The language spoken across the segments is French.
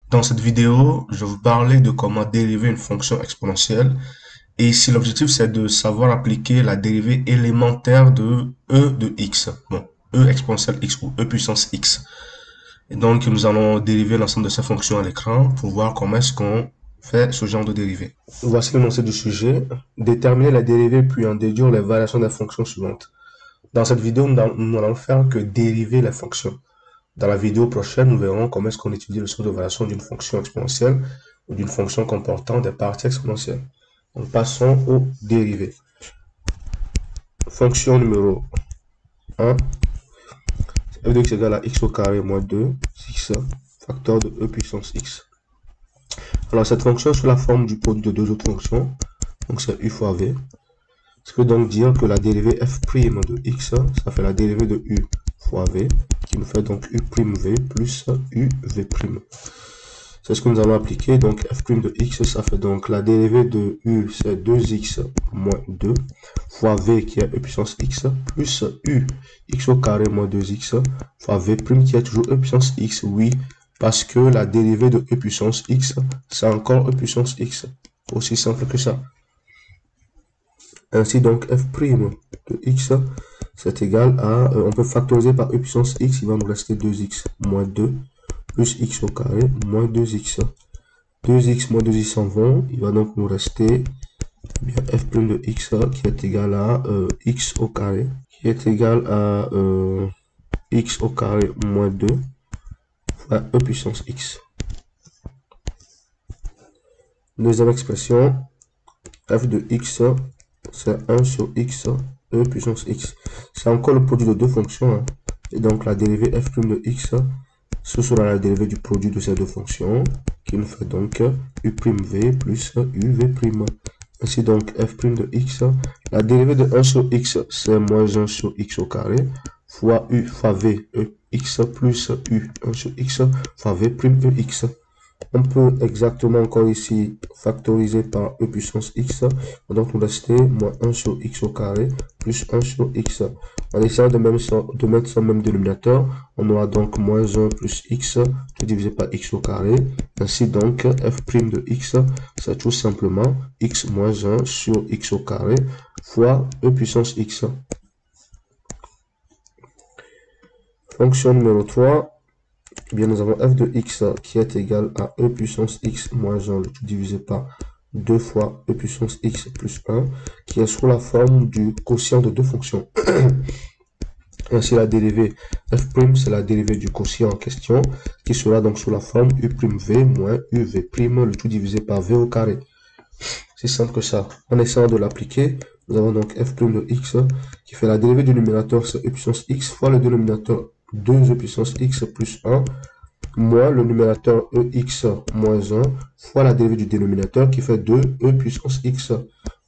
Dans cette vidéo, je vais vous parler de comment dériver une fonction exponentielle. Et ici, l'objectif, c'est de savoir appliquer la dérivée élémentaire de e de x. Bon, e exponentielle x ou e puissance x. Et donc, nous allons dériver l'ensemble de ces fonctions à l'écran pour voir comment est-ce qu'on fait ce genre de dérivée. Voici l'énoncé du sujet. Déterminer la dérivée puis en déduire les variations des fonctions suivantes. Dans cette vidéo, nous n'allons faire que dériver les fonctions. Dans la vidéo prochaine, nous verrons comment est-ce qu'on étudie le sens de variation d'une fonction exponentielle ou d'une fonction comportant des parties exponentielles. Donc, passons aux dérivées. Fonction numéro 1, f de x égale à x au carré moins 2, x facteur de e puissance x. Alors, cette fonction est sous la forme du produit de deux autres fonctions, donc c'est u fois v. Ce qui veut donc dire que la dérivée f' de x, ça fait la dérivée de u fois v, qui nous fait donc u' v plus uv'. C'est ce que nous allons appliquer. Donc f' de x, ça fait donc la dérivée de u, c'est 2x moins 2, fois v qui est e puissance x, plus u, x au carré moins 2x, fois v' qui est toujours e puissance x. Oui, parce que la dérivée de e puissance x, c'est encore e puissance x. Aussi simple que ça. Ainsi donc f' de x, c'est égal à, on peut factoriser par e puissance x, il va nous rester 2x moins 2, plus x au carré, moins 2x. 2x moins 2x s'en vont, il va donc nous rester bien, f' de x qui est égal à x au carré, qui est égal à x au carré moins 2 fois e puissance x. Deuxième expression, f de x, c'est 1 sur x, e puissance x. C'est encore le produit de deux fonctions, hein. Et donc la dérivée f' de x, ce sera la dérivée du produit de ces deux fonctions, qui nous fait donc u'v plus uv'. Ainsi donc f' de x, la dérivée de 1 sur x, c'est moins 1 sur x au carré, fois u fois v, x plus u, 1 sur x, fois v' ex. On peut exactement encore ici factoriser par e puissance x, donc nous rester moins 1 sur x au carré plus 1 sur x. En essayant de mettre ça au même dénominateur, on aura donc moins 1 plus x, tout divisé par x au carré. Ainsi donc, f' de x, c'est tout simplement x moins 1 sur x au carré fois e puissance x. Fonction numéro 3. Eh bien, nous avons f de x qui est égal à e puissance x moins 1, le tout divisé par 2 fois e puissance x plus 1, qui est sous la forme du quotient de deux fonctions. Ainsi, la dérivée f', c'est la dérivée du quotient en question, qui sera donc sous la forme u'v moins uv', le tout divisé par v au carré. C'est simple que ça. En essayant de l'appliquer, nous avons donc f' de x qui fait la dérivée du numérateur, c'est e puissance x fois le dénominateur 2e puissance x plus 1, moins le numérateur ex moins 1, fois la dérivée du dénominateur qui fait 2e puissance x,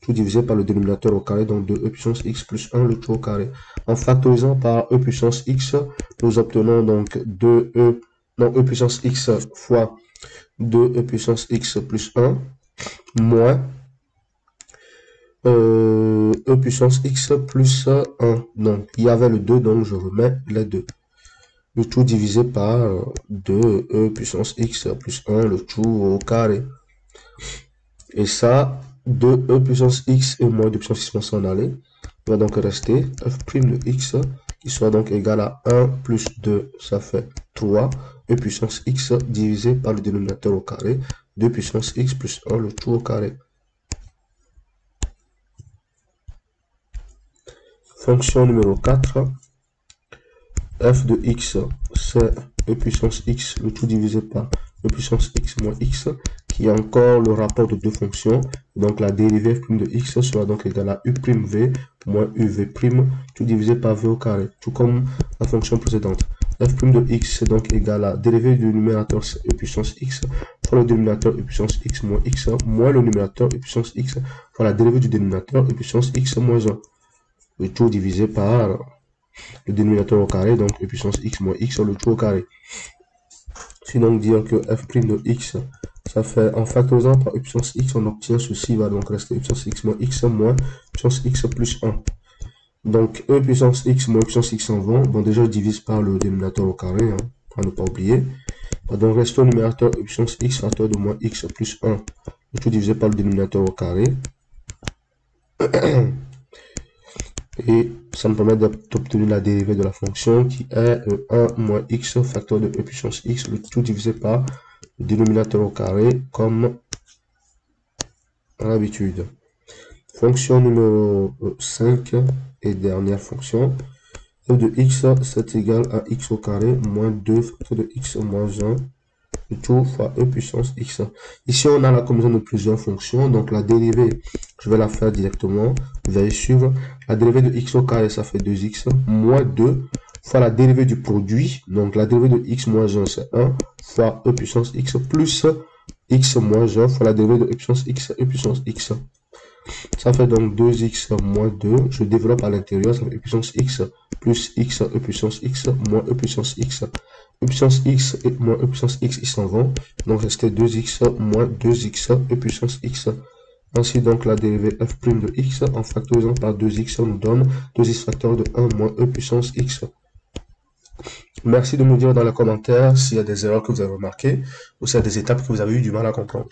tout divisé par le dénominateur au carré, donc 2e puissance x plus 1, le tout au carré. En factorisant par e puissance x, nous obtenons donc e puissance x fois 2e puissance x plus 1, moins e puissance x plus 1. Donc, il y avait le 2, donc je remets les 2. Le tout divisé par 2e puissance x plus 1, le tout au carré. Et ça, 2e puissance x et moins 2 puissance x vont s'en aller. Il va donc rester f' de x qui soit donc égal à 1 plus 2, ça fait 3 e puissance x divisé par le dénominateur au carré, 2 puissance x plus 1, le tout au carré. Fonction numéro 4. F de x, c'est e puissance x, le tout divisé par e puissance x moins x, qui est encore le rapport de deux fonctions. Donc la dérivée f' de x sera donc égale à u'v moins uv', tout divisé par v au carré, tout comme la fonction précédente. F' de x c'est donc égal à dérivée du numérateur e puissance x fois le dénominateur e puissance x moins le numérateur e puissance x fois la dérivée du dénominateur e puissance x moins 1. Le tout divisé par le dénominateur au carré, donc e puissance x moins x, le tout au carré. C'est donc dire que f' de x, ça fait, en factorisant par e puissance x, on obtient ceci, va donc rester e puissance x moins e puissance x plus 1. Donc e puissance x moins e puissance x en vont, bon déjà je divise par le dénominateur au carré, hein, à ne pas oublier. Donc, reste au numérateur e puissance x facteur de moins x plus 1, le tout divisé par le dénominateur au carré. Et ça me permet d'obtenir la dérivée de la fonction qui est 1 moins x facteur de e puissance x, le tout divisé par le dénominateur au carré, comme à l'habitude. Fonction numéro 5 et dernière fonction. f de x, c'est égal à x au carré moins 2 facteur de x moins 1, le tout fois e puissance x. Ici, on a la combinaison de plusieurs fonctions. Donc, la dérivée, je vais la faire directement. Vous allez suivre. La dérivée de x au carré, ça fait 2x moins 2 fois la dérivée du produit. Donc, la dérivée de x moins 1, c'est 1 fois e puissance x plus x moins 1 fois la dérivée de e puissance x. Ça fait donc 2x moins 2. Je développe à l'intérieur, ça fait e puissance x plus x e puissance x moins e puissance x. E puissance x et moins e puissance x, ils s'en vont. Donc, restait 2x moins 2x e puissance x. Ainsi, donc, la dérivée f' de x en factorisant par 2x nous donne 2x facteur de 1 moins e puissance x. Merci de me dire dans les commentaires s'il y a des erreurs que vous avez remarquées ou s'il y a des étapes que vous avez eu du mal à comprendre.